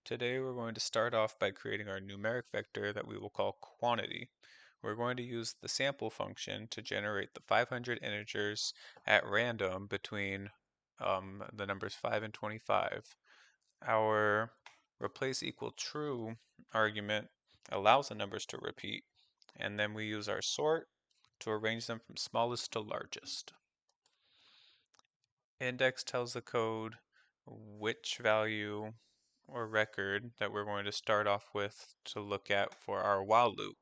Today we're going to start off by creating our numeric vector that we will call quantity. We're going to use the sample function to generate the 500 integers at random between the numbers 5 and 25. Our replace equal true argument allows the numbers to repeat, and then we use our sort to arrange them from smallest to largest. Index tells the code which value or record that we're going to start off with to look at for our while loop.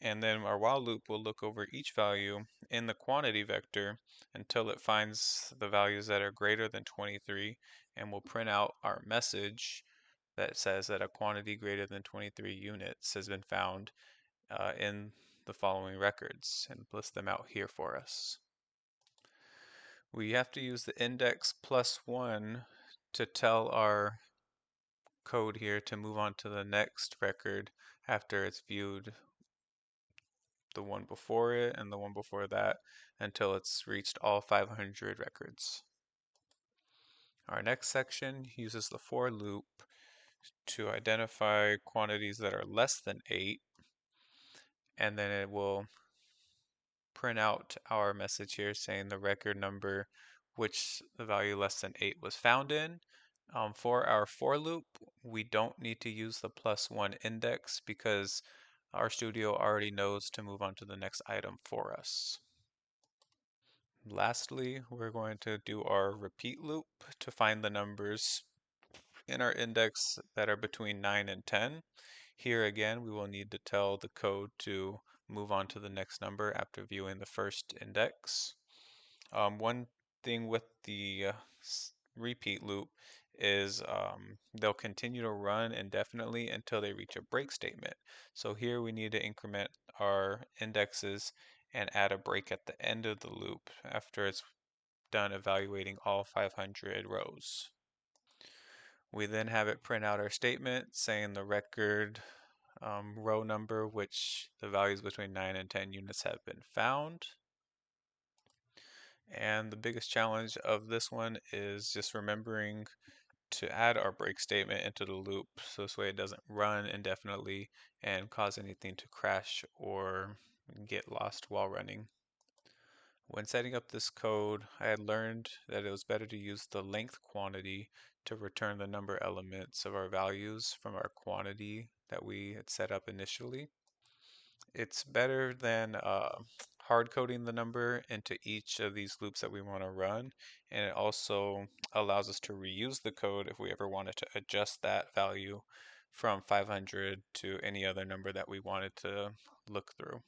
And then our while loop will look over each value in the quantity vector until it finds the values that are greater than 23, and we'll print out our message that says that a quantity greater than 23 units has been found in the following records, and list them out here for us. We have to use the index +1 to tell our code here to move on to the next record after it's viewed the one before it and the one before that until it's reached all 500 records. Our next section uses the for loop to identify quantities that are less than 8, and then it will print out our message here saying the record number which the value less than 8 was found in. For our for loop, we don't need to use the +1 index because RStudio already knows to move on to the next item for us. Lastly, we're going to do our repeat loop to find the numbers in our index that are between 9 and 10. Here again, we will need to tell the code to move on to the next number after viewing the first index. One thing with the repeat loop is they'll continue to run indefinitely until they reach a break statement. So here we need to increment our indexes and add a break at the end of the loop after it's done evaluating all 500 rows. We then have it print out our statement saying the record row number which the values between 9 and 10 units have been found. And the biggest challenge of this one is just remembering to add our break statement into the loop so this way it doesn't run indefinitely and cause anything to crash or get lost while running. When setting up this code, I had learned that it was better to use the length quantity to return the number elements of our values from our quantity that we had set up initially. It's better than hard coding the number into each of these loops that we want to run, and it also allows us to reuse the code if we ever wanted to adjust that value from 500 to any other number that we wanted to look through.